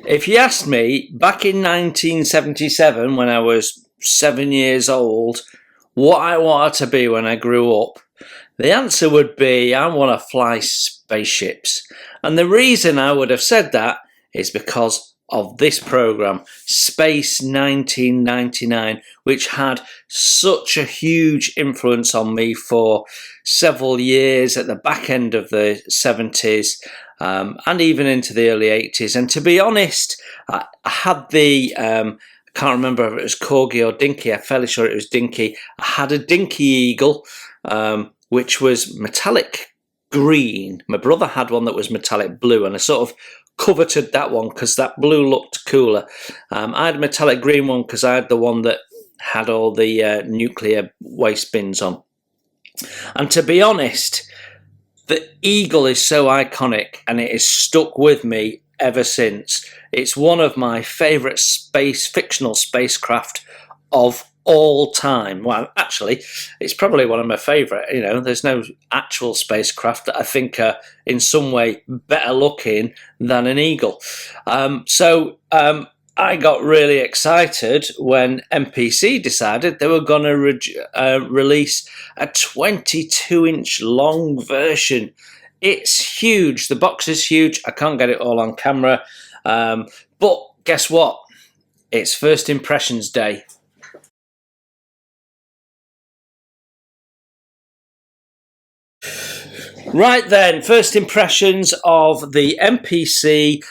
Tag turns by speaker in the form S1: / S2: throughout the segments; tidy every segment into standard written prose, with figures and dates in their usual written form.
S1: If you asked me back in 1977 when I was 7 years old what I wanted to be when I grew up, the answer would be I want to fly spaceships. And the reason I would have said that is because of this program, Space 1999, which had such a huge influence on me for several years at the back end of the 70s and even into the early 80s. And to be honest, I had the I can't remember if it was Corgi or Dinky. I'm fairly sure it was Dinky. I had a Dinky Eagle, which was metallic green. My brother had one that was metallic blue, and I sort of coveted that one because that blue looked cooler. I had a metallic green one because I had the one that had all the nuclear waste bins on. And to be honest, the Eagle is so iconic and it has stuck with me ever since. It's one of my favourite fictional spacecraft of all time. Well, actually, it's probably one of my favourite. You know, there's no actual spacecraft that I think are in some way better looking than an Eagle. So I got really excited when MPC decided they were going to release a 22-inch long version. It's huge. The box is huge. I can't get it all on camera. But guess what? It's first impressions day. Right then, first impressions of the MPC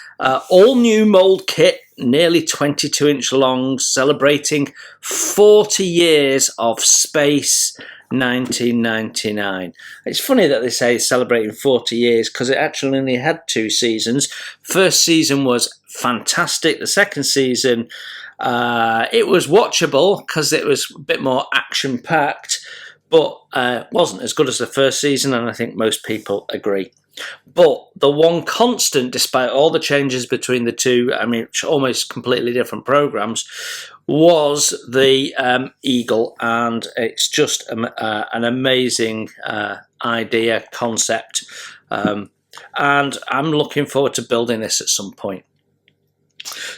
S1: all new mould kit, nearly 22-inch long, celebrating 40 years of Space 1999. It's funny that they say celebrating 40 years because it actually only had 2 seasons. First season was fantastic. The second season, it was watchable because it was a bit more action-packed, but wasn't as good as the first season, and I think most people agree. But the one constant, despite all the changes between the two, I mean, almost completely different programs, was the Eagle, and it's just an amazing idea, concept, and I'm looking forward to building this at some point.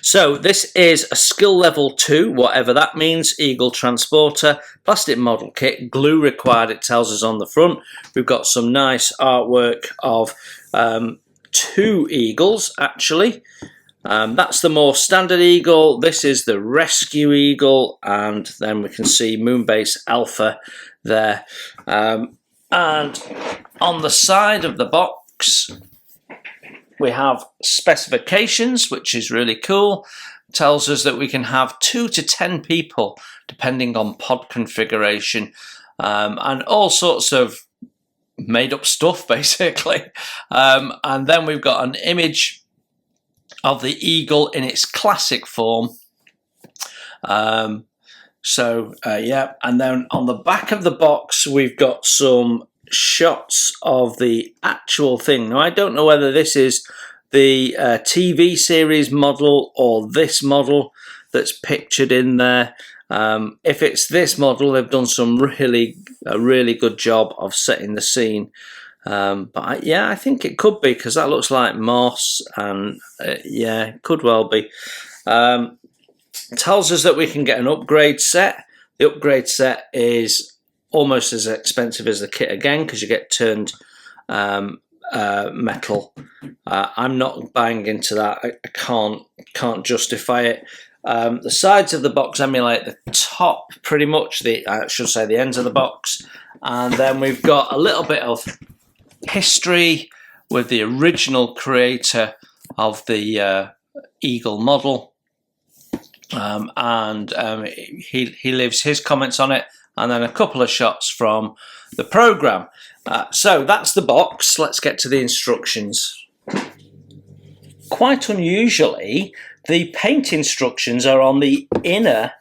S1: So this is a skill level 2, whatever that means. Eagle transporter, plastic model kit, glue required, it tells us on the front. We've got some nice artwork of 2 Eagles actually. That's the more standard Eagle. This is the Rescue Eagle, and then we can see Moonbase Alpha there. And on the side of the box we have specifications, which is really cool. Tells us that we can have 2 to 10 people, depending on pod configuration, and all sorts of made-up stuff, basically. And then we've got an image of the Eagle in its classic form. Yeah, and then on the back of the box, we've got some shots of the actual thing. Now, I don't know whether this is the TV series model or this model that's pictured in there. If it's this model, they've done a really good job of setting the scene. But yeah, I think it could be, because that looks like moss, and yeah, it could well be. Tells us that we can get an upgrade set. The upgrade set is almost as expensive as the kit again, because you get turned metal. I'm not buying into that. I can't justify it. The sides of the box emulate the top, pretty much. I should say the ends of the box, and then we've got a little bit of history with the original creator of the Eagle model, and he leaves his comments on it, and then a couple of shots from the program. So that's the box. Let's get to the instructions. Quite unusually, the paint instructions are on the inner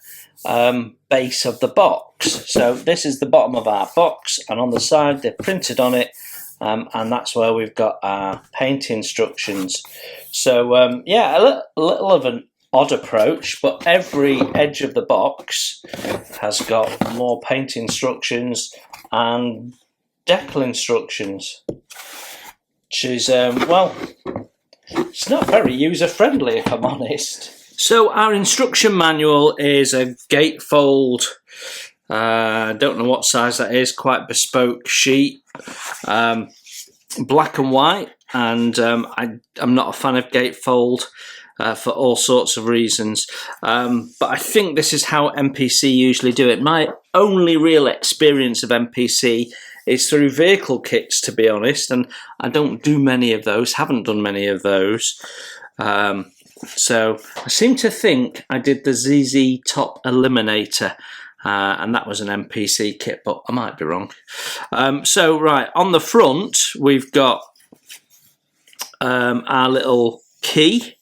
S1: base of the box. So this is the bottom of our box, and on the side they're printed on it, and that's where we've got our paint instructions. So yeah, a little of an odd approach, but every edge of the box has got more paint instructions and decal instructions, which is well, It's not very user-friendly, if I'm honest. So our instruction manual is a gatefold, don't know what size that is, quite bespoke sheet, black and white, and I'm not a fan of gatefold for all sorts of reasons, but I think this is how MPC usually do it. My only real experience of MPC is through vehicle kits, to be honest, and I don't do many of those, haven't done many of those. So I seem to think I did the ZZ Top Eliminator, and that was an MPC kit, but I might be wrong. So right, on the front we've got our little key.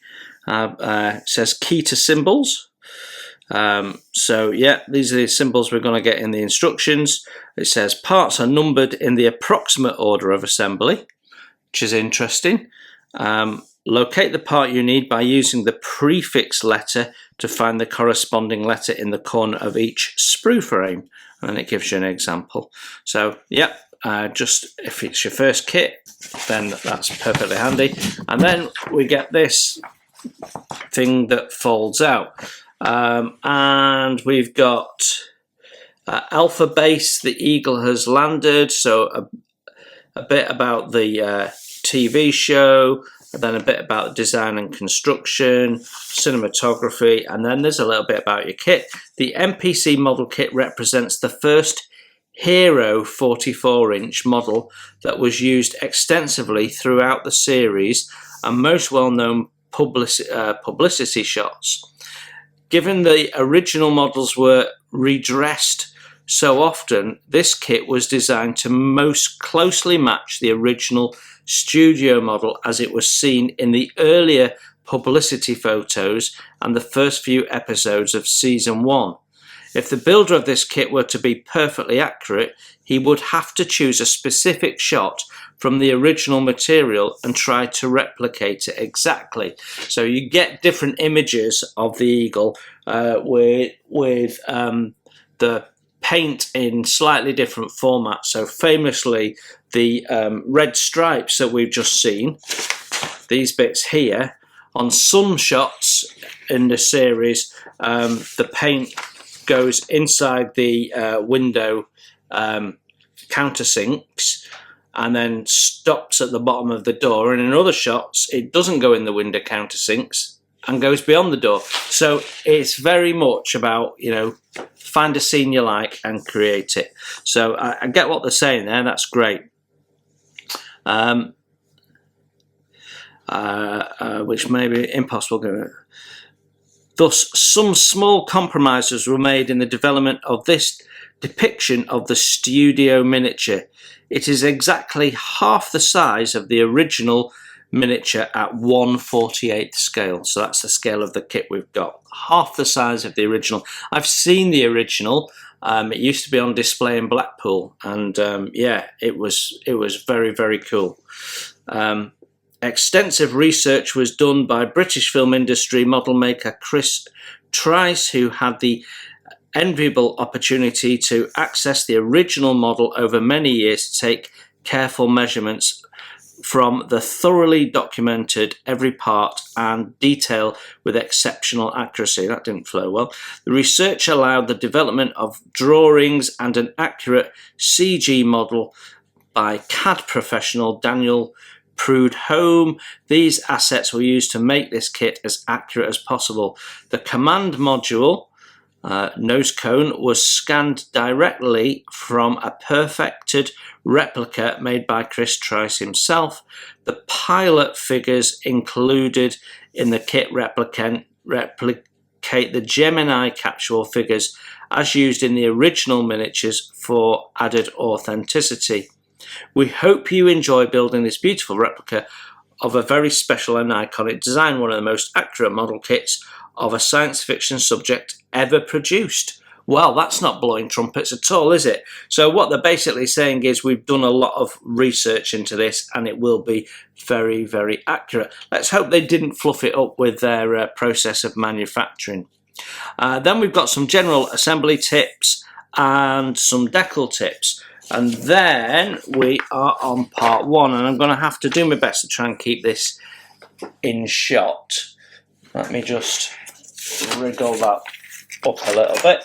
S1: It says key to symbols. So yeah, these are the symbols we're going to get in the instructions. It says parts are numbered in the approximate order of assembly, which is interesting. Locate the part you need by using the prefix letter to find the corresponding letter in the corner of each sprue frame, and then it gives you an example. So yeah, just if it's your first kit, then that's perfectly handy. And then we get this thing that folds out, and we've got Alpha Base, the Eagle has landed, so a bit about the TV show, and then a bit about design and construction, cinematography, and then there's a little bit about your kit. The MPC model kit represents the first Hero 44-inch model that was used extensively throughout the series and most well-known publicity shots. Given the original models were redressed so often, this kit was designed to most closely match the original studio model as it was seen in the earlier publicity photos and the first few episodes of season 1. If the builder of this kit were to be perfectly accurate, he would have to choose a specific shot from the original material and try to replicate it exactly. So you get different images of the Eagle with the paint in slightly different formats. So famously, the red stripes that we've just seen, these bits here, on some shots in the series, the paint goes inside the window countersinks and then stops at the bottom of the door, and in other shots it doesn't go in the window countersinks and goes beyond the door. So it's very much about, you know, find a scene you like and create it. So I get what they're saying there, that's great. Which may be impossible. Thus, some small compromises were made in the development of this depiction of the studio miniature. It is exactly half the size of the original miniature at 1/48 scale. So that's the scale of the kit we've got. Half the size of the original. I've seen the original. It used to be on display in Blackpool, and yeah, it was very, very cool. Extensive research was done by British film industry model maker Chris Trice, who had the enviable opportunity to access the original model over many years to take careful measurements from the thoroughly documented every part and detail with exceptional accuracy. That didn't flow well. The research allowed the development of drawings and an accurate CG model by CAD professional Daniel Prudhomme. These assets were used to make this kit as accurate as possible. The command module nose cone was scanned directly from a perfected replica made by Chris Trice himself. The pilot figures included in the kit replicate the Gemini capsule figures as used in the original miniatures for added authenticity. We hope you enjoy building this beautiful replica of a very special and iconic design, one of the most accurate model kits of a science fiction subject ever produced. Well, that's not blowing trumpets at all, is it? So what they're basically saying is we've done a lot of research into this and it will be very, very accurate. Let's hope they didn't fluff it up with their process of manufacturing. Then we've got some general assembly tips and some decal tips. And then we are on part 1, and I'm going to have to do my best to try and keep this in shot. Let me just wriggle that up a little bit.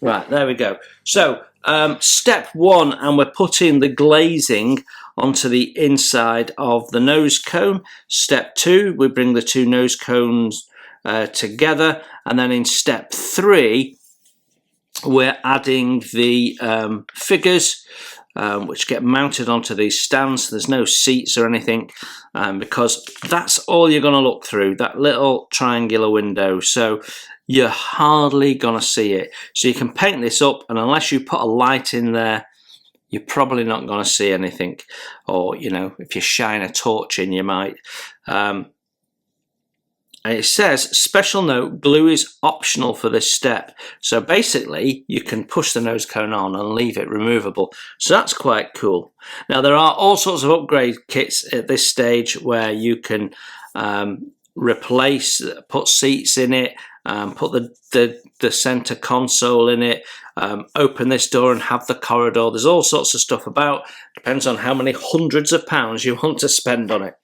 S1: Right, there we go. So step one, and we're putting the glazing onto the inside of the nose cone. Step two, we bring the two nose cones together, and then in step three, we're adding the figures, which get mounted onto these stands. There's no seats or anything, because that's all you're going to look through, that little triangular window. So you're hardly going to see it. So you can paint this up, and unless you put a light in there, you're probably not going to see anything. Or, you know, if you shine a torch in, you might. And it says, special note, glue is optional for this step. So basically, you can push the nose cone on and leave it removable. So that's quite cool. Now, there are all sorts of upgrade kits at this stage where you can replace, put seats in it, put the center console in it, open this door and have the corridor. There's all sorts of stuff about. Depends on how many hundreds of pounds you want to spend on it.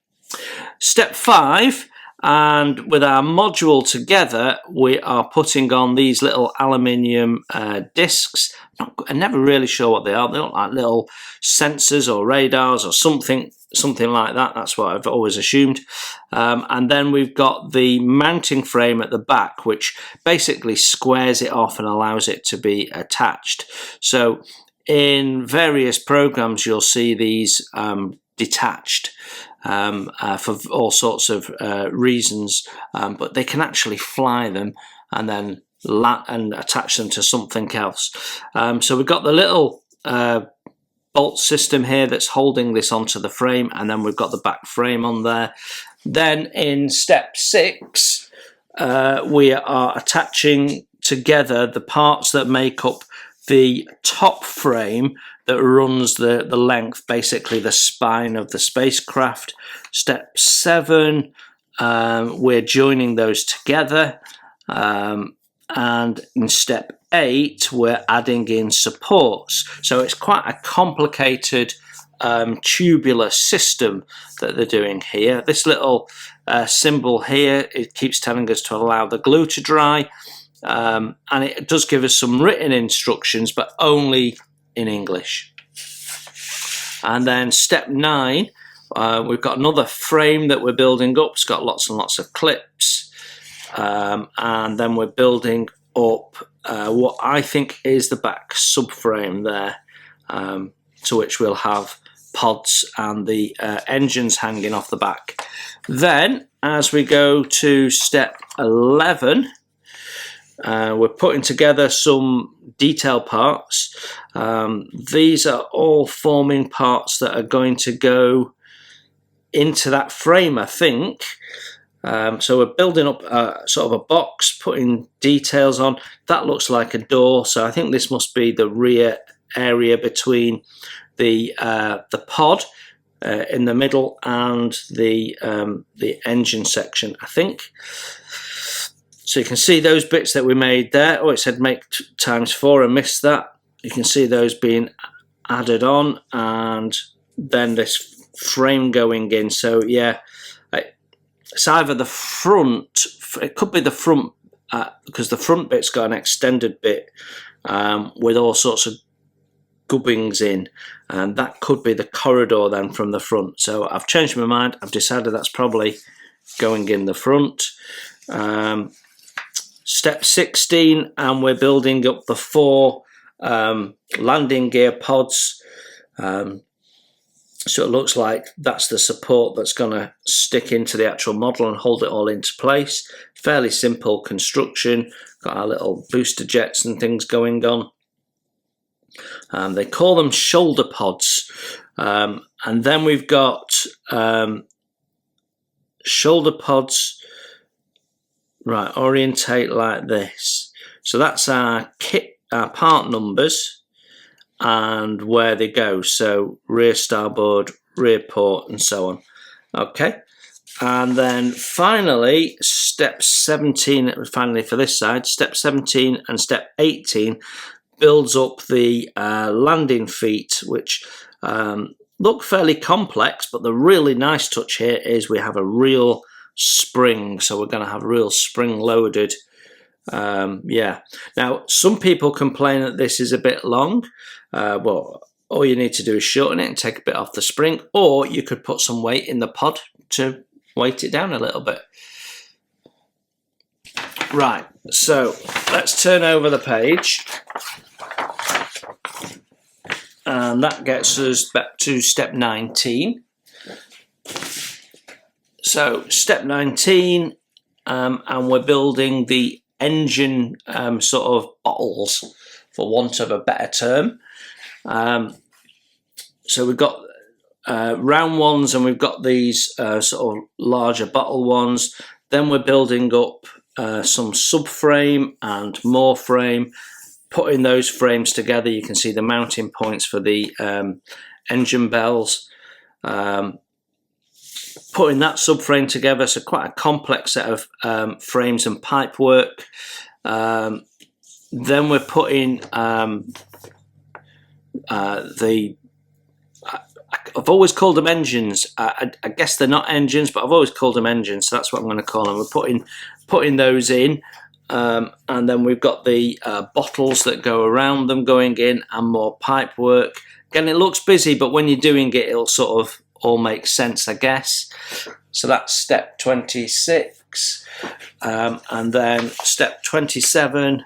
S1: Step 5, and with our module together, we are putting on these little aluminium discs. I'm never really sure what they are. They look like little sensors or radars or something like that. That's what I've always assumed. And then we've got the mounting frame at the back, which basically squares it off and allows it to be attached. So in various programs, you'll see these detached for all sorts of reasons, but they can actually fly them and then attach them to something else. So we've got the little bolt system here that's holding this onto the frame, and then we've got the back frame on there. Then in step 6, we are attaching together the parts that make up the top frame that runs the length, basically the spine of the spacecraft. Step 7, we're joining those together. And in step 8, we're adding in supports. So it's quite a complicated tubular system that they're doing here. This little symbol here, it keeps telling us to allow the glue to dry. And it does give us some written instructions, but only in English. And then step 9, we've got another frame that we're building up. It's got lots and lots of clips. And then we're building up what I think is the back subframe there, to which we'll have pods and the engines hanging off the back. Then, as we go to step 11, we're putting together some detail parts. These are all forming parts that are going to go into that frame, I think. So we're building up sort of a box, putting details on. That looks like a door, so I think this must be the rear area between the pod in the middle and the engine section, I think. So you can see those bits that we made there. Oh, it said make ×4, I missed that. You can see those being added on, and then this frame going in. So yeah, it's either the front, it could be the front, because the front bit's got an extended bit with all sorts of gubbings in, and that could be the corridor then from the front. So I've changed my mind. I've decided that's probably going in the front. Step 16, and we're building up the 4 landing gear pods. So it looks like that's the support that's going to stick into the actual model and hold it all into place. Fairly simple construction. Got our little booster jets and things going on. They call them shoulder pods. And then we've got shoulder pods, right, orientate like this. So that's our kit, our part numbers, and where they go. So rear starboard, rear port, and so on. Okay. And then finally, step 17, finally for this side, step 17 and step 18 builds up the landing feet, which look fairly complex, but the really nice touch here is we have a real spring. So we're going to have a real spring loaded. Yeah. Now, some people complain that this is a bit long. Well, all you need to do is shorten it and take a bit off the spring, or you could put some weight in the pod to weight it down a little bit. Right, so let's turn over the page. And that gets us back to step 19. So step 19, and we're building the engine sort of bottles, for want of a better term. So we've got round ones, and we've got these sort of larger bottle ones. Then we're building up some subframe and more frame. Putting those frames together, you can see the mounting points for the engine bells. Putting that subframe together, so quite a complex set of frames and pipe work. Then we're putting I've always called them engines. I guess they're not engines, but I've always called them engines, so that's what I'm going to call them. We're putting those in, and then we've got the bottles that go around them going in, and more pipe work. Again, it looks busy, but when you're doing it, it'll sort of all make sense, I guess. So that's step 26. And then step 27,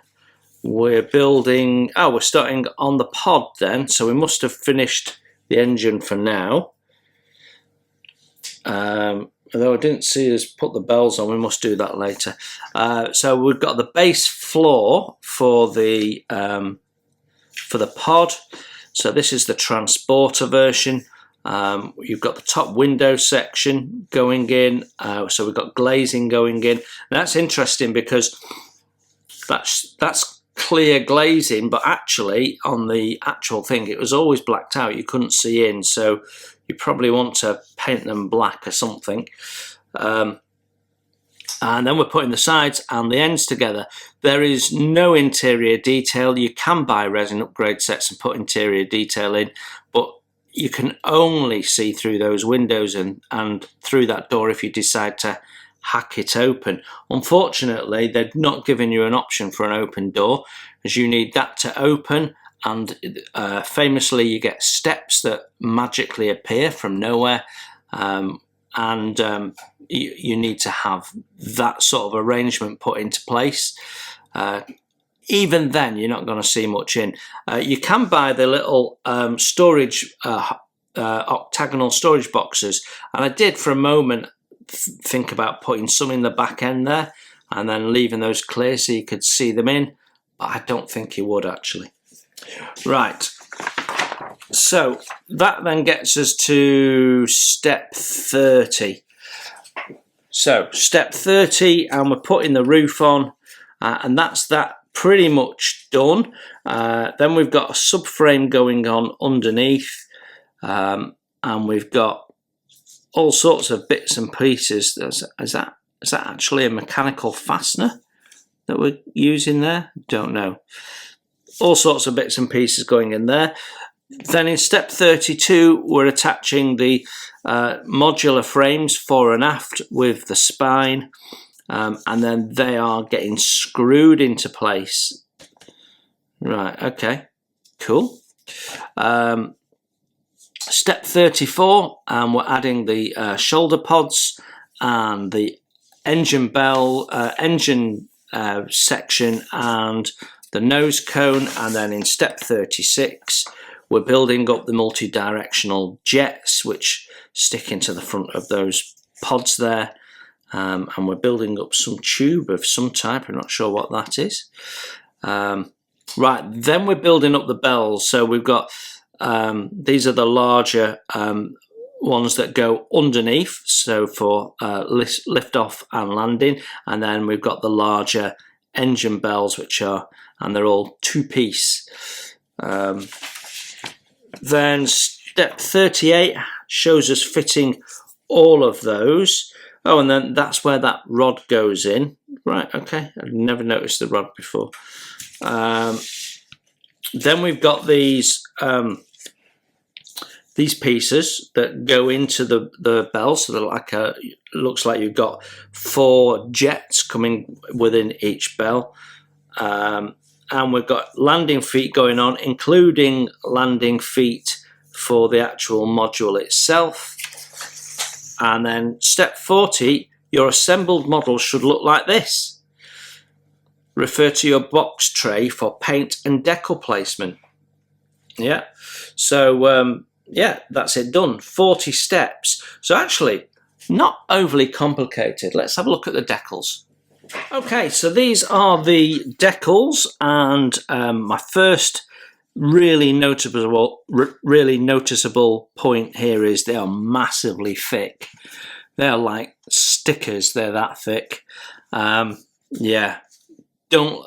S1: we're building, we're starting on the pod then, so we must have finished the engine for now. Although I didn't see us put the bells on, we must do that later. So we've got the base floor for the pod. So this is the transporter version. You've got the top window section going in, so we've got glazing going in. And that's interesting because that's clear glazing, but actually on the actual thing it was always blacked out, you couldn't see in, so you probably want to paint them black or something. And then we're putting the sides and the ends together. There is no interior detail. You can buy resin upgrade sets and put interior detail in, but you can only see through those windows and through that door if you decide to hack it open. Unfortunately, they're not giving you an option for an open door, as you need that to open, and famously you get steps that magically appear from nowhere, and you need to have that sort of arrangement put into place. Even then, you're not going to see much in. You can buy the little storage, octagonal storage boxes, and I did for a moment think about putting some in the back end there and then leaving those clear so you could see them in, but I don't think you would actually. Right, so that then gets us to step 30. So step 30, and we're putting the roof on, and that's that pretty much done. Then we've got a subframe going on underneath, and we've got all sorts of bits and pieces. Is that actually a mechanical fastener that we're using there? Don't know. All sorts of bits and pieces going in there. Then in step 32, we're attaching the modular frames fore and aft with the spine, and then they are getting screwed into place. Right, okay, cool. Step 34, and we're adding the shoulder pods and the engine bell, engine section and the nose cone. And then in step 36, we're building up the multi-directional jets which stick into the front of those pods there. And we're building up some tube of some type, I'm not sure what that is. Right, then we're building up the bells. So we've got these are the larger ones that go underneath, so for lift off and landing, and then we've got the larger engine bells, which are, and they're all two-piece. Then step 38 shows us fitting all of those. Oh, and then that's where that rod goes in. Right, okay, I've never noticed the rod before. Then we've got these these pieces that go into the bell, so they're like looks like you've got 4 jets coming within each bell. And we've got landing feet going on, including landing feet for the actual module itself. And then step 40, your assembled model should look like this. Refer to your box tray for paint and decal placement. Yeah, so yeah, that's it done. 40 steps. So actually, not overly complicated. Let's have a look at the decals. Okay, so these are the decals, and my first really noticeable point here is they are massively thick. They're like stickers. They're that thick. Yeah, don't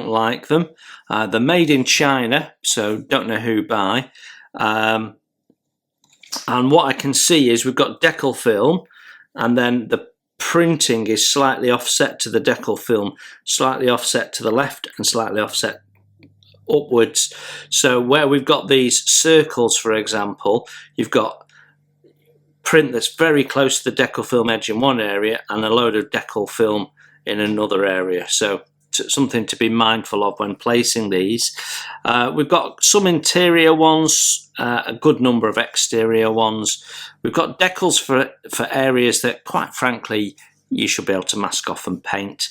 S1: like them. They're made in China, so don't know who by. And what I can see is we've got decal film, and then the printing is slightly offset to the decal film, slightly offset to the left, and slightly offset upwards. So where we've got these circles, for example, you've got print that's very close to the decal film edge in one area and a load of decal film in another area. So something to be mindful of when placing these. We've got some interior ones, a good number of exterior ones. We've got decals for areas that, quite frankly, you should be able to mask off and paint.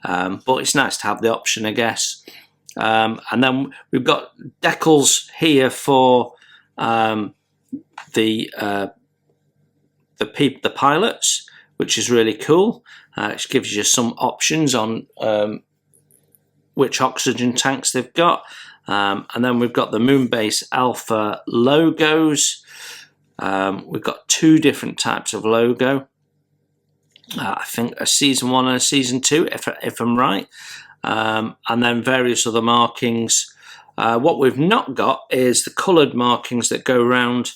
S1: But it's nice to have the option, I guess. And then we've got decals here for the pilots, which is really cool. It gives you some options on which oxygen tanks they've got. And then we've got the Moonbase Alpha logos. We've got 2 different types of logo. I think a season 1 and a season 2, if I'm right. And then various other markings. What we've not got is the coloured markings that go around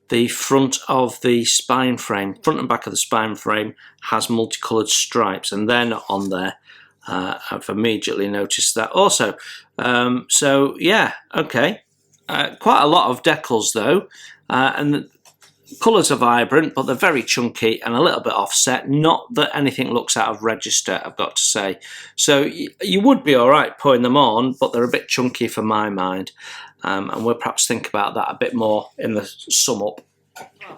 S1: the front of the spine frame. Front and back of the spine frame has multicoloured stripes, and they're not on there. I've immediately noticed that also. So yeah, okay. Quite a lot of decals though, and the colours are vibrant, but they're very chunky and a little bit offset. Not that anything looks out of register, I've got to say. So you would be all right putting them on, but they're a bit chunky for my mind. And we'll perhaps think about that a bit more in the sum up.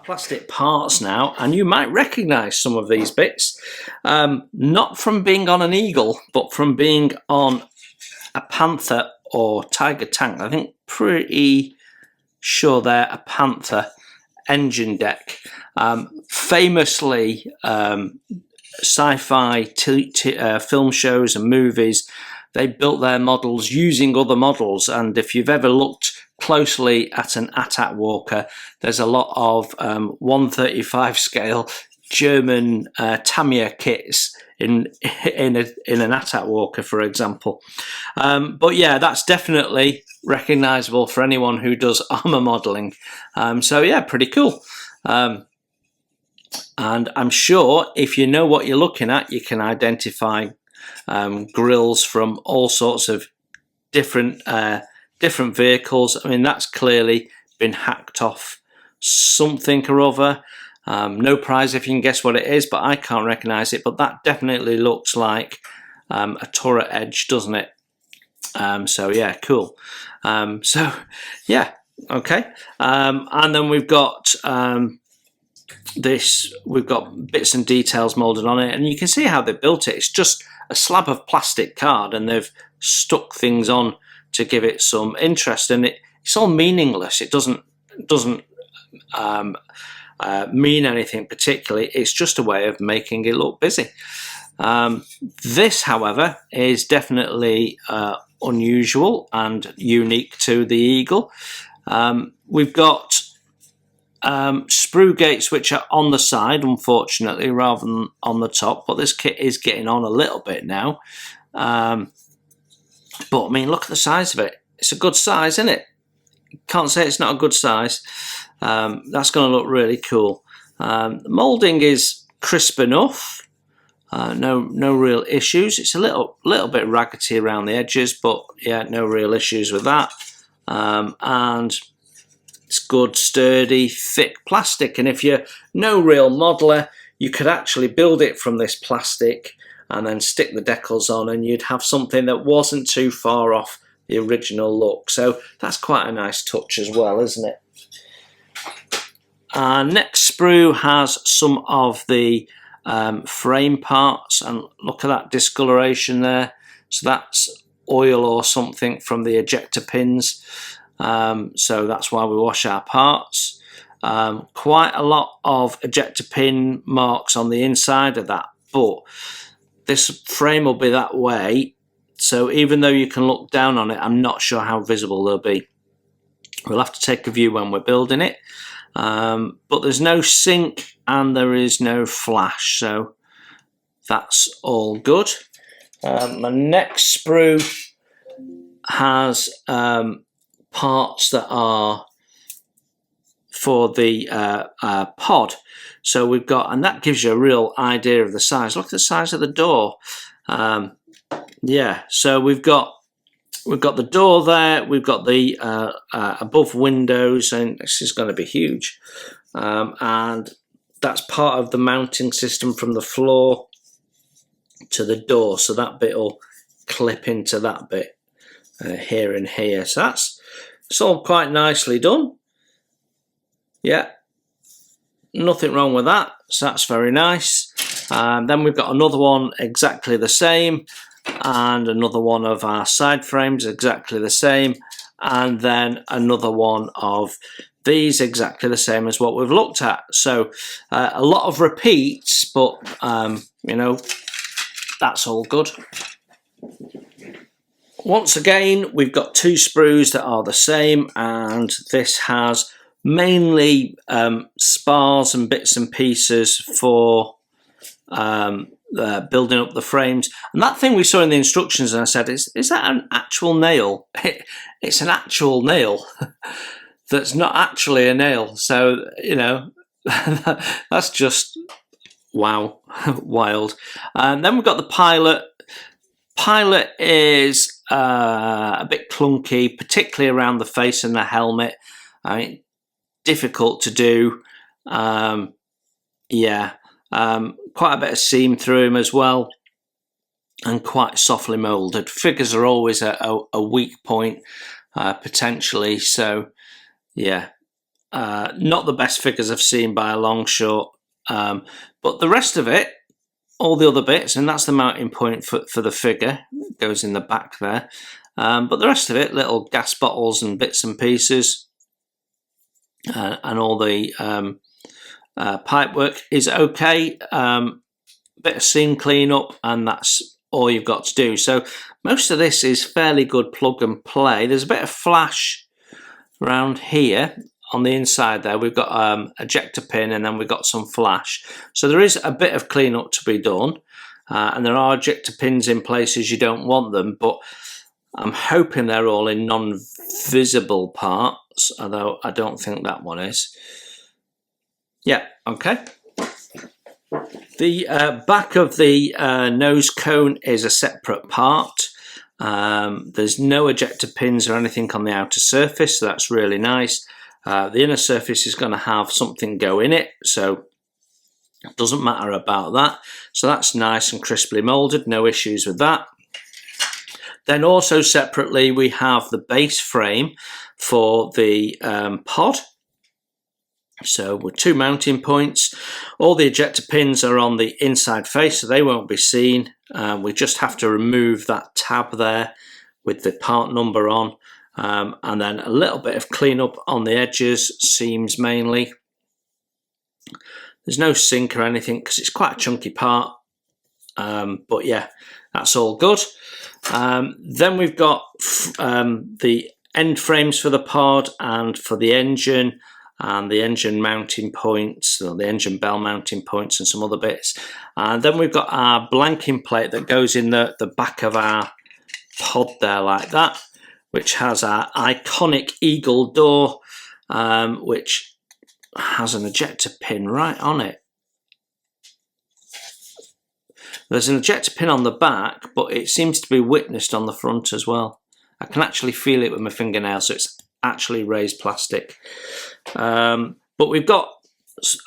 S1: Plastic parts now, and you might recognise some of these bits, not from being on an Eagle, but from being on a Panther or Tiger tank. I think pretty sure they're a Panther engine deck. Famously, sci-fi film shows and movies, they built their models using other models, and if you've ever looked closely at an ATAC walker, there's a lot of 1/35 scale German Tamiya kits in an ATAC walker, for example. But yeah, that's definitely recognisable for anyone who does armour modelling. So yeah, pretty cool. And I'm sure if you know what you're looking at, you can identify grills from all sorts of different vehicles. I mean, that's clearly been hacked off something or other. No prize if you can guess what it is, but I can't recognise it. But that definitely looks like a turret edge, doesn't it? So yeah, cool. So yeah, okay. And then we've got we've got bits and details moulded on it, and you can see how they built it. It's just a slab of plastic card, and they've stuck things on to give it some interest, and it's all meaningless. It doesn't mean anything particularly. It's just a way of making it look busy. This, however, is definitely unusual and unique to the Eagle. We've got sprue gates which are on the side, unfortunately, rather than on the top, but this kit is getting on a little bit now. But I mean, look at the size of it. It's a good size, isn't it? Can't say it's not a good size. That's going to look really cool. The moulding is crisp enough. No real issues. It's a little bit raggedy around the edges, but yeah, no real issues with that. And it's good, sturdy, thick plastic. And if you're no real modeler, you could actually build it from this plastic and then stick the decals on, and you'd have something that wasn't too far off the original look. So that's quite a nice touch as well, isn't it? Our next sprue has some of the frame parts, and look at that discoloration there. So that's oil or something from the ejector pins. So that's why we wash our parts. Quite a lot of ejector pin marks on the inside of that, but this frame will be that way, so even though you can look down on it, I'm not sure how visible they'll be. We'll have to take a view when we're building it. But there's no sink and there is no flash, so that's all good. My next sprue has parts that are for the pod. So we've got, and that gives you a real idea of the size. Look at the size of the door. Yeah, so we've got the door there, we've got the above windows, and this is going to be huge. And that's part of the mounting system from the floor to the door, so that bit will clip into that bit here and here. So it's all quite nicely done. Yeah, nothing wrong with that, so that's very nice. Then we've got another one exactly the same, and another one of our side frames exactly the same, and then another one of these exactly the same as what we've looked at. So a lot of repeats, but you know, that's all good. Once again, we've got two sprues that are the same, and this has mainly spars and bits and pieces for building up the frames. And that thing we saw in the instructions, and I said, is that an actual nail? It's an actual nail that's not actually a nail. So, you know, that's just, wow, wild. And then we've got the pilot. Pilot is a bit clunky, particularly around the face and the helmet. I mean, difficult to do. Yeah, quite a bit of seam through him as well, and quite softly moulded. Figures are always a weak point, potentially. So, yeah, not the best figures I've seen by a long shot. But the rest of it, all the other bits, and that's the mounting point for the figure, it goes in the back there. But the rest of it, little gas bottles and bits and pieces, and all the pipework is okay. Bit of seam cleanup, and that's all you've got to do. So most of this is fairly good plug and play. There's a bit of flash around here on the inside there. We've got ejector pin, and then we've got some flash. So there is a bit of cleanup to be done, and there are ejector pins in places you don't want them, but I'm hoping they're all in non-visible parts, although I don't think that one is. Yeah, okay. The back of the nose cone is a separate part. There's no ejector pins or anything on the outer surface, so that's really nice. The inner surface is going to have something go in it, so it doesn't matter about that. So that's nice and crisply moulded, no issues with that. Then also separately we have the base frame for the pod. So with two mounting points, all the ejector pins are on the inside face, so they won't be seen. We just have to remove that tab there with the part number on, and then a little bit of cleanup on the edges, seams mainly. There's no sink or anything because it's quite a chunky part, but yeah, that's all good. Then we've got the end frames for the pod and for the engine, and the engine mounting points, or the engine bell mounting points, and some other bits. And then we've got our blanking plate that goes in the back of our pod there like that, which has our iconic Eagle door, which has an ejector pin right on it. There's an ejector pin on the back, but it seems to be witnessed on the front as well. I can actually feel it with my fingernail, so it's actually raised plastic. But we've got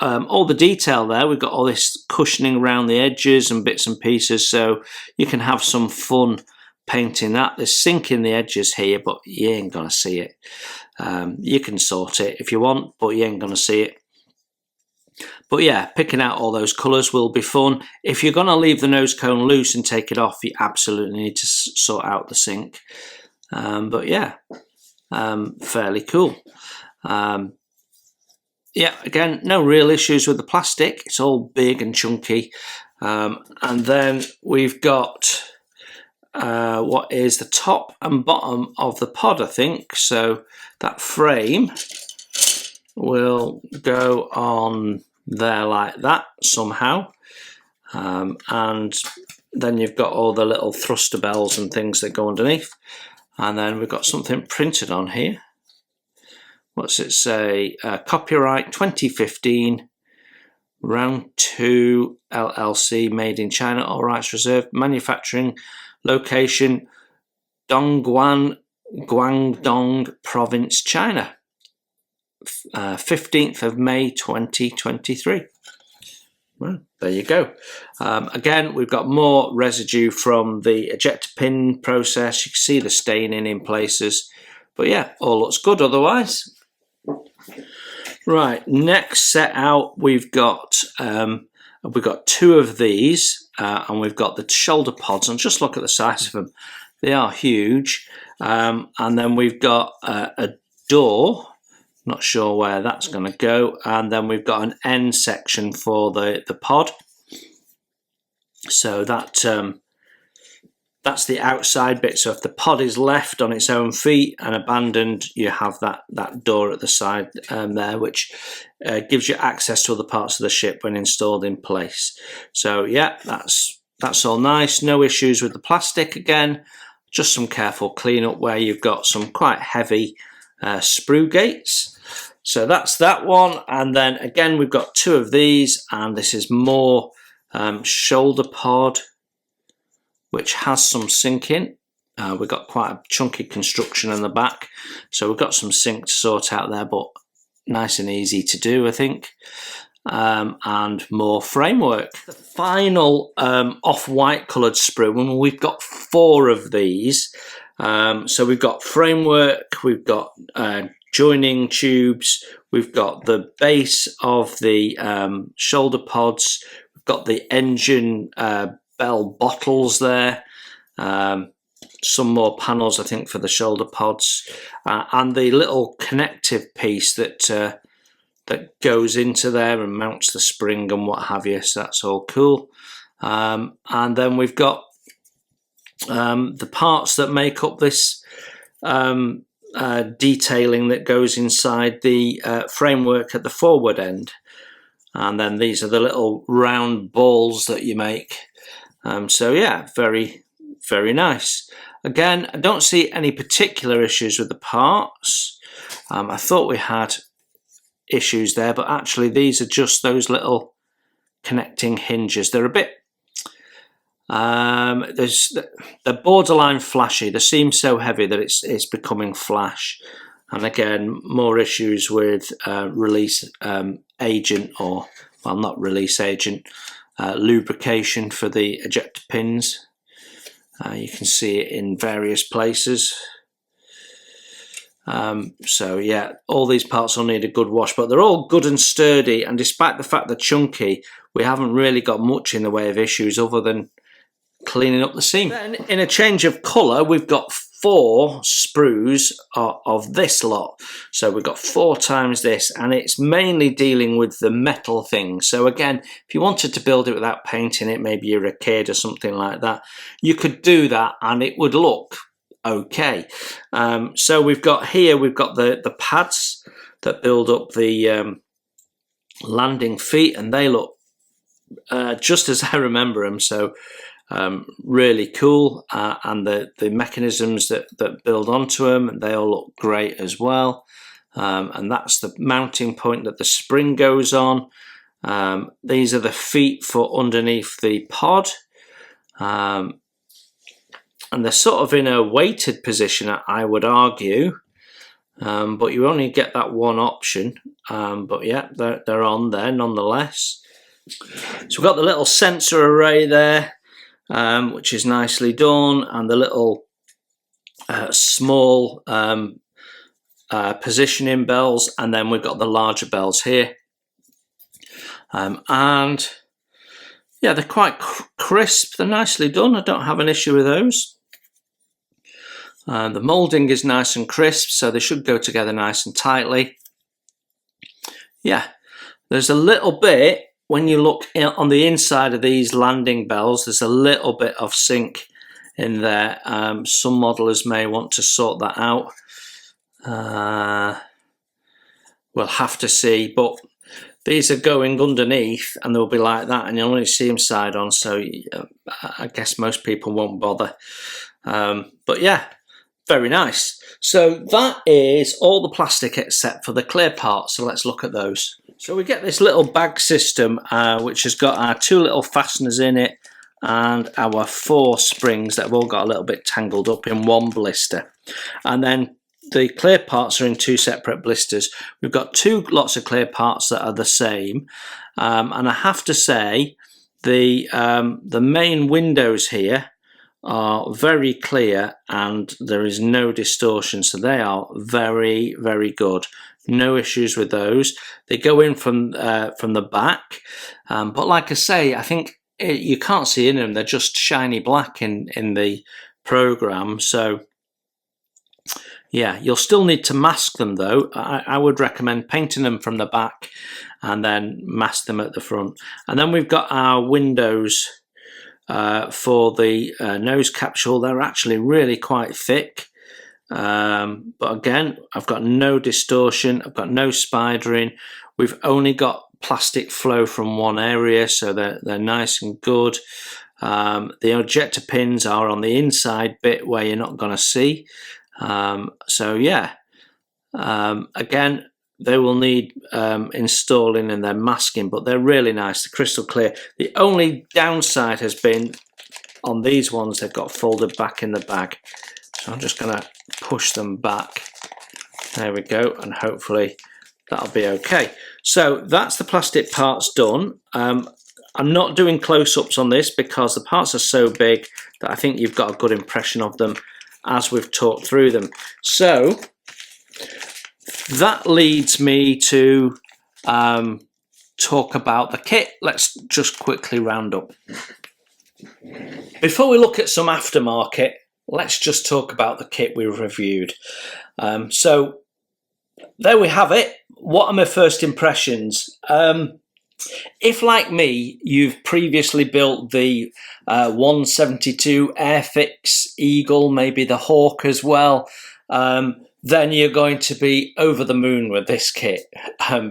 S1: all the detail there. We've got all this cushioning around the edges and bits and pieces, so you can have some fun painting that. There's sink in the edges here, but you ain't gonna see it. You can sort it if you want, but you ain't gonna see it. But yeah, picking out all those colours will be fun. If you're gonna leave the nose cone loose and take it off, you absolutely need to sort out the sink. But yeah, fairly cool. Yeah, again, no real issues with the plastic. It's all big and chunky. And then we've got what is the top and bottom of the pod, I think. So that frame will go on there like that somehow. And then you've got all the little thruster bells and things that go underneath. And then we've got something printed on here. What's it say? Copyright 2015, Round 2 LLC, made in China, all rights reserved, manufacturing location Dongguan, Guangdong Province, China. 15th of May 2023. Well, there you go. Again, we've got more residue from the ejector pin process. You can see the staining in places. But yeah, all looks good otherwise. Right, next set out we've got two of these, and we've got the shoulder pods, and just look at the size of them. They are huge. And then we've got a door, not sure where that's going to go, and then we've got an end section for the pod. So that's the outside bit. So if the pod is left on its own feet and abandoned, you have that door at the side there, which gives you access to other parts of the ship when installed in place. So yeah, that's all nice. No issues with the plastic again. Just some careful cleanup where you've got some quite heavy sprue gates. So that's that one. And then again, we've got two of these, and this is more shoulder pod, which has some sinking. We've got quite a chunky construction in the back, so we've got some sink to sort out there, but nice and easy to do, I think. And more framework. The final off-white coloured sprue, and we've got 4 of these. So we've got framework, we've got joining tubes, we've got the base of the shoulder pods, we've got the engine bell bottles there, some more panels I think for the shoulder pods, and the little connective piece that goes into there and mounts the spring and what have you, so that's all cool. And then we've got the parts that make up this detailing that goes inside the framework at the forward end, and then these are the little round balls that you make. So yeah, very, very nice. Again, I don't see any particular issues with the parts. I thought we had issues there, but actually these are just those little connecting hinges. They're a bit, they're borderline flashy. They seem so heavy that it's becoming flash. And again, more issues with release agent, or, well, not release agent, lubrication for the ejector pins. You can see it in various places. So yeah, all these parts will need a good wash, but they're all good and sturdy, and despite the fact they're chunky, we haven't really got much in the way of issues other than cleaning up the seam. Then in a change of colour, we've got 4 sprues of this lot. So we've got 4 times this, and it's mainly dealing with the metal thing. So again, if you wanted to build it without painting it, maybe you're a kid or something like that, you could do that and it would look okay. So we've got here, we've got the pads that build up the landing feet, and they look just as I remember them. So really cool, and the mechanisms that build onto them, they all look great as well. And that's the mounting point that the spring goes on. These are the feet for underneath the pod, and they're sort of in a weighted position, I would argue. but you only get that one option. But yeah, they're on there nonetheless. So we've got the little sensor array there, which is nicely done, and the little small positioning bells, and then we've got the larger bells here. And yeah, they're quite crisp, they're nicely done, I don't have an issue with those. The moulding is nice and crisp, so they should go together nice and tightly. Yeah, there's a little bit, when you look on the inside of these landing bells, there's a little bit of sink in there. Some modelers may want to sort that out. We'll have to see, but these are going underneath and they'll be like that, and you'll only see them side on, so I guess most people won't bother. But yeah, very nice. So that is all the plastic except for the clear parts, so let's look at those. So we get this little bag system which has got our 2 little fasteners in it and our 4 springs that have all got a little bit tangled up in one blister. And then the clear parts are in 2 separate blisters. We've got 2 lots of clear parts that are the same. And I have to say, the main windows here are very clear and there is no distortion, so they are very, very good. No issues with those. They go in from the back, but like I say, I think you can't see in them. They're just shiny black in the program. So yeah, you'll still need to mask them though. I would recommend painting them from the back and then mask them at the front. And then we've got our windows for the nose capsule. They're actually really quite thick. But again, I've got no distortion, I've got no spidering. We've only got plastic flow from one area, so they're nice and good. The ejector pins are on the inside bit where you're not going to see. So yeah, again, they will need installing and then masking, but they're really nice, they're crystal clear. The only downside has been on these ones, they've got folded back in the bag. So I'm just going to push them back. There we go, and hopefully that'll be okay. So that's the plastic parts done. I'm not doing close-ups on this because the parts are so big that I think you've got a good impression of them as we've talked through them. So that leads me to talk about the kit. Let's just quickly round up. Before we look at some aftermarket, let's just talk about the kit we reviewed. So there we have it. What are my first impressions? If, like me, you've previously built the 172 Airfix Eagle, maybe the Hawk as well, then you're going to be over the moon with this kit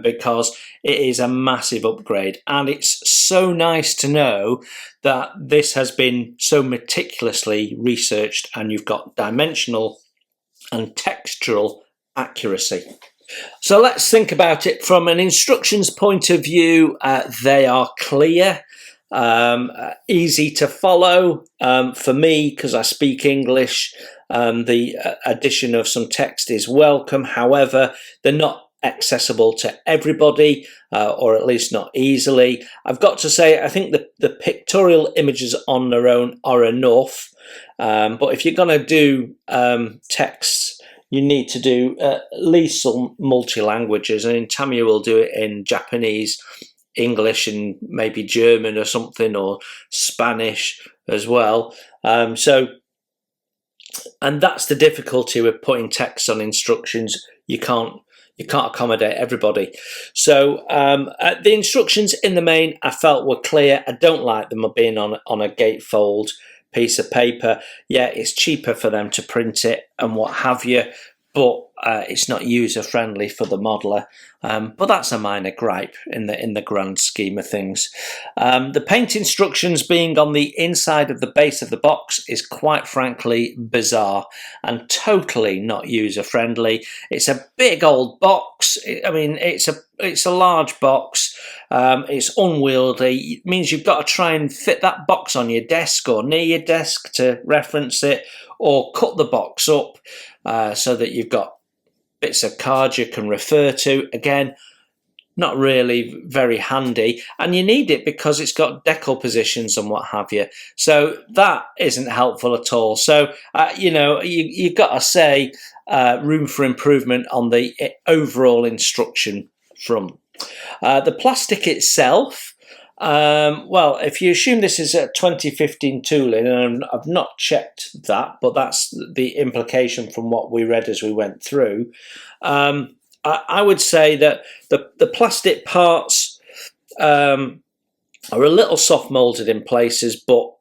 S1: because it is a massive upgrade. And it's so nice to know that this has been so meticulously researched and you've got dimensional and textural accuracy. So let's think about it from an instructions point of view. They are clear, easy to follow. For me, because I speak English, the addition of some text is welcome. However, they're not accessible to everybody, or at least not easily. I've got to say, I think the pictorial images on their own are enough. But if you're going to do texts, you need to do at least some multi-languages. I mean, Tamia will do it in Japanese, English, and maybe German or something, or Spanish as well. And that's the difficulty with putting text on instructions. You can't accommodate everybody. So the instructions in the main I felt were clear. I don't like them being on a gatefold piece of paper. Yeah, it's cheaper for them to print it and what have you, but it's not user friendly for the modeler. But that's a minor gripe in the grand scheme of things. The paint instructions being on the inside of the base of the box is quite frankly bizarre and totally not user friendly. It's a big old box. I mean, it's a large box. It's unwieldy. It means you've got to try and fit that box on your desk or near your desk to reference it, or cut the box up so that you've got bits of cards you can refer to. Again, not really very handy, and you need it because it's got decal positions and what have you, so that isn't helpful at all. So you know, you've got to say room for improvement on the overall instruction front. The plastic itself, well, if you assume this is a 2015 tooling, and I've not checked that, but that's the implication from what we read as we went through, I would say that the plastic parts are a little soft moulded in places, but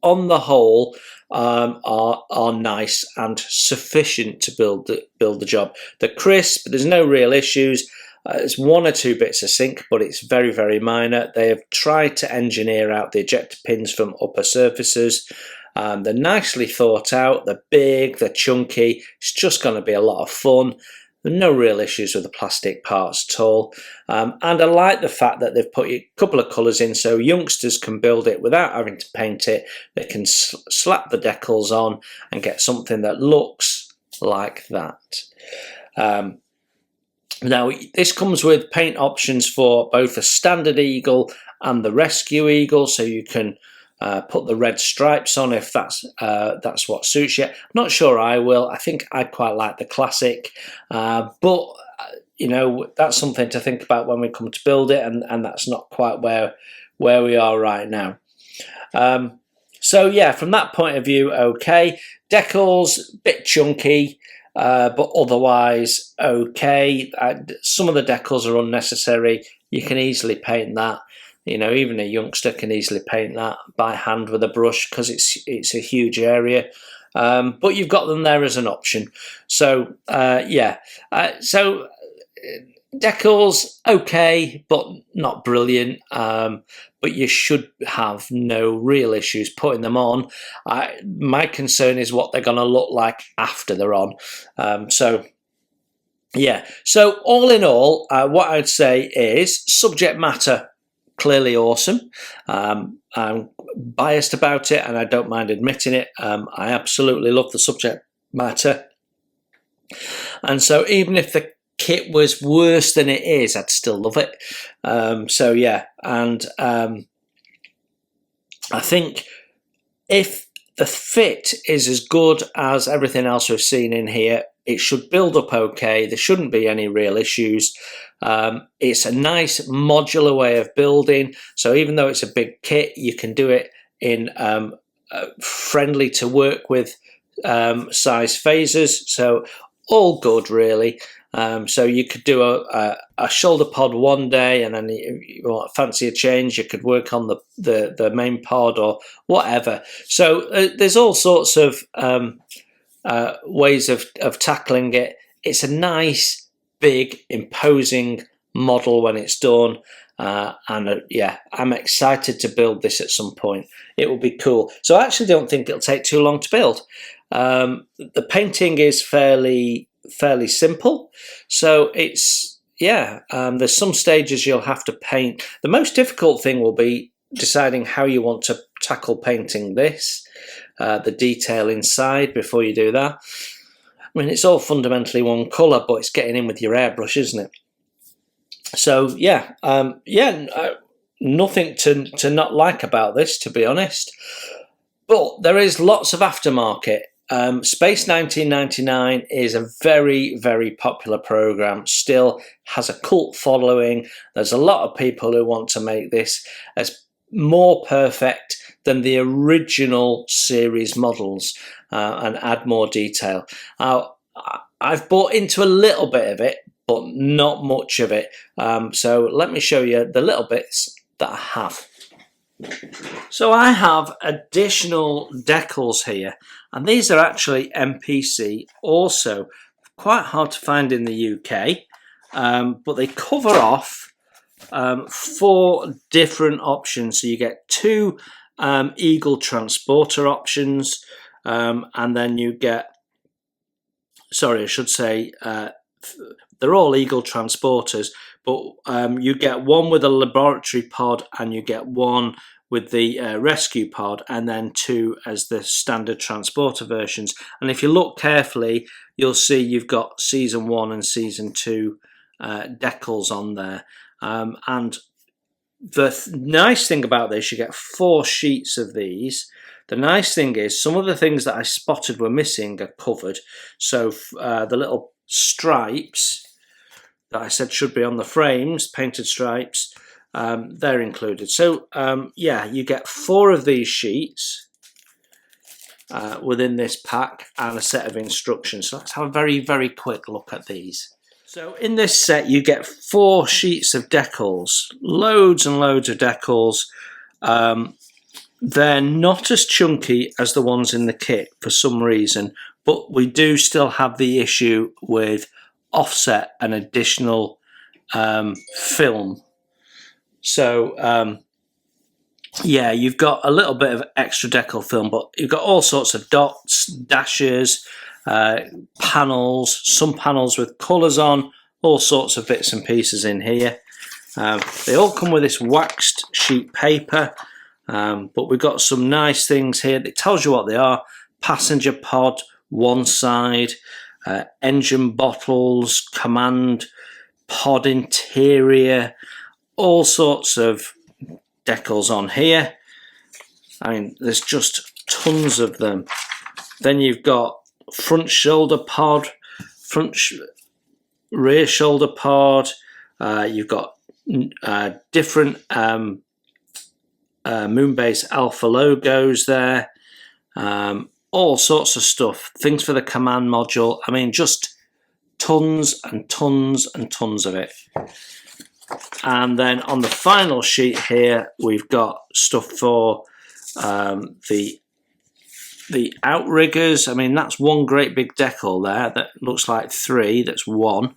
S1: on the whole are nice and sufficient to build the job. They're crisp. There's no real issues. There's one or two bits of sink, but it's very, very minor. They have tried to engineer out the ejector pins from upper surfaces. They're nicely thought out. They're big. They're chunky. It's just going to be a lot of fun. There are no real issues with the plastic parts at all. And I like the fact that they've put a couple of colours in so youngsters can build it without having to paint it. They can slap the decals on and get something that looks like that. Now, this comes with paint options for both the standard Eagle and the Rescue Eagle, so you can put the red stripes on if that's what suits you. Not sure I will. I think I quite like the classic, but you know, that's something to think about when we come to build it, and that's not quite where we are right now. So yeah, from that point of view, okay. Decals, bit chunky, but otherwise okay. Some of the decals are unnecessary. You can easily paint that. You know, even a youngster can easily paint that by hand with a brush because it's a huge area. But you've got them there as an option. So yeah, so decals okay, but not brilliant. But you should have no real issues putting them on. My concern is what they're going to look like after they're on. So yeah, so all in all, what I'd say is subject matter clearly awesome. I'm biased about it, and I don't mind admitting it. I absolutely love the subject matter, and so even if the kit was worse than it is, I'd still love it. So yeah, and I think if the fit is as good as everything else we've seen in here, it should build up okay. There shouldn't be any real issues. It's a nice modular way of building. So even though it's a big kit, you can do it in friendly to work with size phasers. So all good really. So you could do a shoulder pod one day, and then you want fancy a change, you could work on the main pod or whatever. So there's all sorts of ways of tackling it. It's a nice, big, imposing model when it's done. And yeah, I'm excited to build this at some point. It will be cool. So I actually don't think it'll take too long to build. The painting is fairly simple, so it's there's some stages you'll have to paint. The most difficult thing will be deciding how you want to tackle painting this, the detail inside before you do that. I mean, it's all fundamentally one colour, but it's getting in with your airbrush, isn't it? So yeah, nothing to not like about this, to be honest. But there is lots of aftermarket. Space 1999 is a very, very popular program, still has a cult following. There's a lot of people who want to make this as more perfect than the original series models and add more detail. I've bought into a little bit of it, but not much of it. So let me show you the little bits that I have. So I have additional decals here, and these are actually MPC, also quite hard to find in the UK, but they cover off 4 different options. So you get 2 Eagle transporter options, and then you get, sorry, I should say they're all Eagle transporters, but you get one with a laboratory pod and you get one with the rescue pod, and then 2 as the standard transporter versions. And if you look carefully, you'll see you've got season 1 and season 2 decals on there. And the nice thing about this, you get 4 sheets of these. The nice thing is some of the things that I spotted were missing are covered. So the little stripes that I said should be on the frames, painted stripes, they're included. So yeah, you get 4 of these sheets within this pack and a set of instructions. So let's have a very, very quick look at these. So in this set you get 4 sheets of decals, loads and loads of decals. They're not as chunky as the ones in the kit for some reason, but we do still have the issue with offset and additional film. So yeah, you've got a little bit of extra decal film, but you've got all sorts of dots, dashes, panels, some panels with colours on, all sorts of bits and pieces in here. They all come with this waxed sheet paper, but we've got some nice things here that tells you what they are. Passenger pod, one side, engine bottles, command pod interior, all sorts of decals on here. I mean, there's just tons of them. Then you've got front shoulder pod, rear shoulder pod. You've got different Moonbase Alpha logos there. All sorts of stuff. Things for the command module. I mean, just tons and tons and tons of it. And then on the final sheet here, we've got stuff for the outriggers. I mean, that's one great big decal there that looks like 3. That's 1.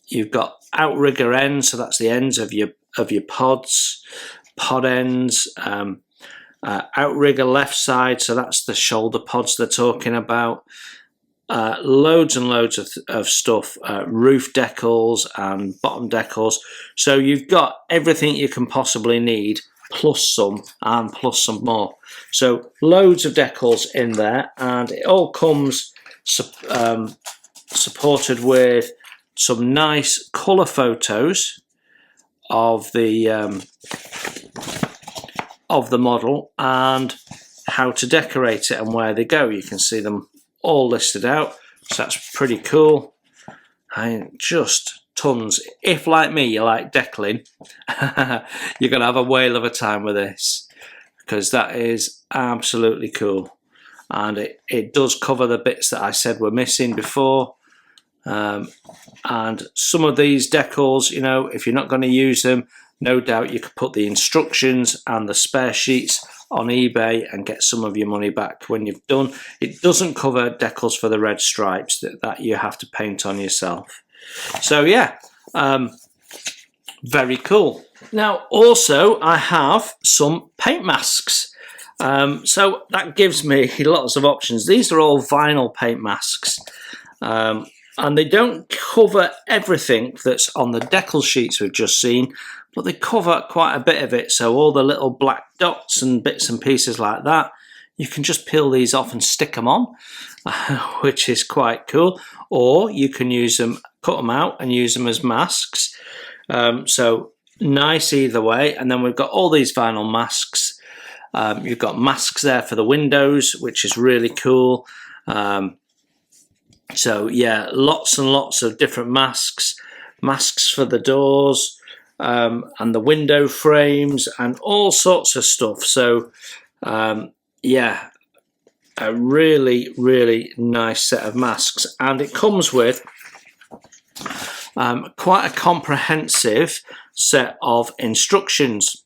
S1: You've got outrigger ends, so that's the ends of your pods, pod ends. Outrigger left side, so that's the shoulder pods they're talking about. Loads and loads of stuff, roof decals and bottom decals. So you've got everything you can possibly need, plus some and plus some more. So loads of decals in there, and it all comes supported with some nice colour photos of the model and how to decorate it and where they go. You can see them all listed out, so that's pretty cool. And just tons. If like me you like decaling, you're gonna have a whale of a time with this, because that is absolutely cool, and it does cover the bits that I said were missing before. And some of these decals, you know, if you're not going to use them, no doubt you could put the instructions and the spare sheets on eBay and get some of your money back when you've done. It doesn't cover decals for the red stripes that you have to paint on yourself. So yeah, very cool. Now also I have some paint masks. So that gives me lots of options. These are all vinyl paint masks. And they don't cover everything that's on the decal sheets we've just seen, but they cover quite a bit of it. So all the little black dots and bits and pieces like that, you can just peel these off and stick them on, which is quite cool. Or you can use them, cut them out and use them as masks. So nice either way. And then we've got all these vinyl masks. You've got masks there for the windows, which is really cool. So yeah, lots and lots of different masks for the doors and the window frames and all sorts of stuff. So yeah, a really, really nice set of masks, and it comes with quite a comprehensive set of instructions.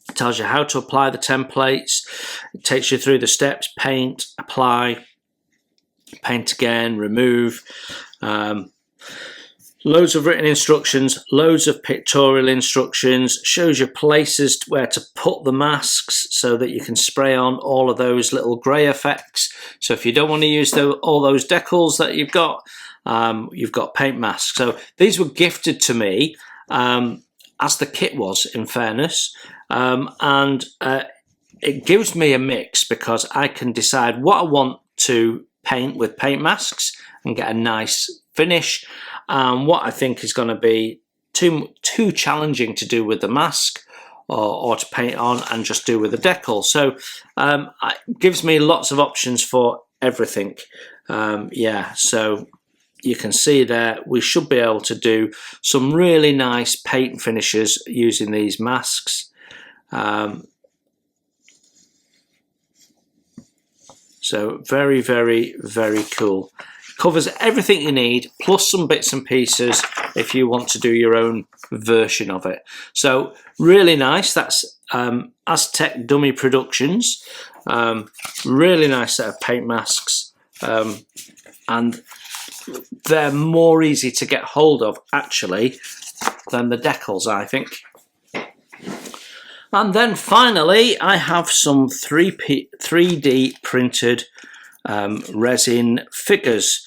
S1: It tells you how to apply the templates. It takes you through the steps: paint, apply, paint again, remove. Loads of written instructions, loads of pictorial instructions, shows you places where to put the masks so that you can spray on all of those little grey effects. So if you don't want to use all those decals that you've got paint masks. So these were gifted to me, as the kit was, in fairness, and it gives me a mix because I can decide what I want to paint with paint masks and get a nice finish, and what I think is going to be too challenging to do with the mask or to paint on and just do with the decal. So it gives me lots of options for everything. Yeah, so you can see there we should be able to do some really nice paint finishes using these masks. So very, very, very cool. Covers everything you need, plus some bits and pieces if you want to do your own version of it. So really nice. That's Aztec Dummy Productions. Really nice set of paint masks, and they're more easy to get hold of actually than the decals, I think. And then finally, I have some 3D printed resin figures.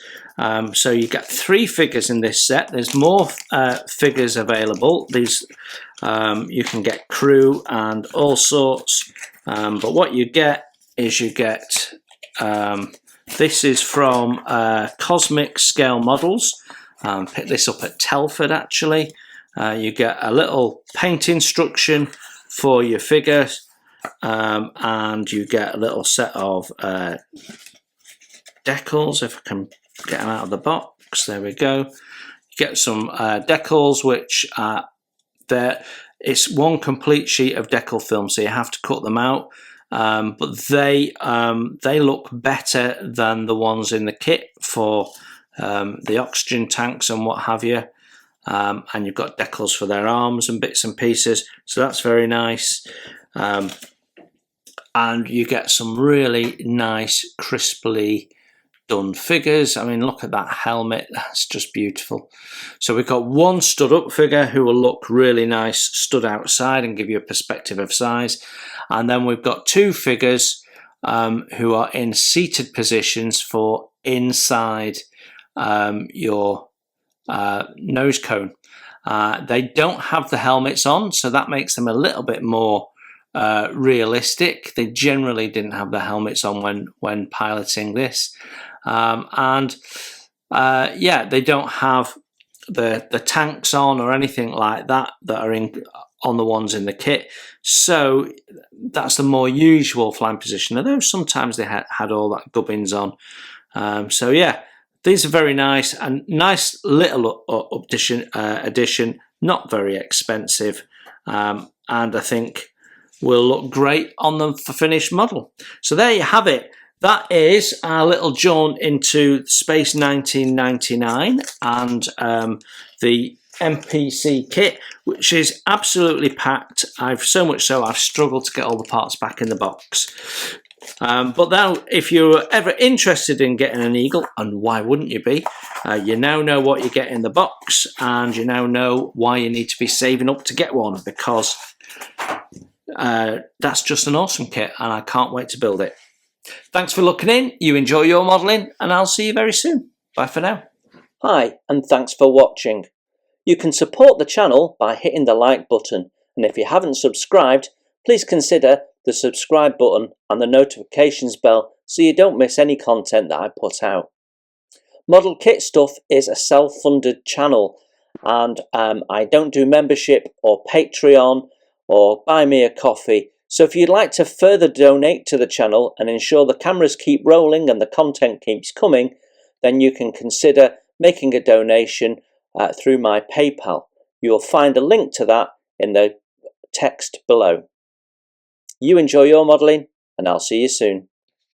S1: So you get 3 figures in this set. There's more figures available. These you can get crew and all sorts. But what you get is this is from Cosmic Scale Models. Picked this up at Telford actually. You get a little paint instruction for your figure, and you get a little set of decals, if I can get them out of the box. There we go. You get some decals, which it's one complete sheet of decal film, so you have to cut them out, but they look better than the ones in the kit for the oxygen tanks and what have you. And you've got decals for their arms and bits and pieces, so that's very nice. And you get some really nice crisply done figures. I mean, look at that helmet, that's just beautiful. So we've got one stood up figure who will look really nice stood outside and give you a perspective of size, and then we've got 2 figures who are in seated positions for inside your nose cone. They don't have the helmets on, so that makes them a little bit more realistic. They generally didn't have the helmets on when piloting this, and yeah, they don't have the tanks on or anything like that are on the ones in the kit. So that's the more usual flying position, although sometimes they had all that gubbins on. So yeah, these are very nice, and nice little addition, not very expensive, and I think will look great on the finished model. So there you have it. That is our little jaunt into Space 1999 and the MPC kit, which is absolutely packed. So much so I've struggled to get all the parts back in the box. But now, if you're ever interested in getting an Eagle, and why wouldn't you be, you now know what you get in the box, and you now know why you need to be saving up to get one, because that's just an awesome kit, and I can't wait to build it. Thanks for looking in. You enjoy your modelling, and I'll see you very soon. Bye for now.
S2: Hi, and thanks for watching. You can support the channel by hitting the like button, and if you haven't subscribed, please consider the subscribe button and the notifications bell so you don't miss any content that I put out. Model Kit Stuff is a self-funded channel, and I don't do membership or Patreon or buy me a coffee. So if you'd like to further donate to the channel and ensure the cameras keep rolling and the content keeps coming, then you can consider making a donation through my PayPal. You will find a link to that in the text below. You enjoy your modelling, and I'll see you soon.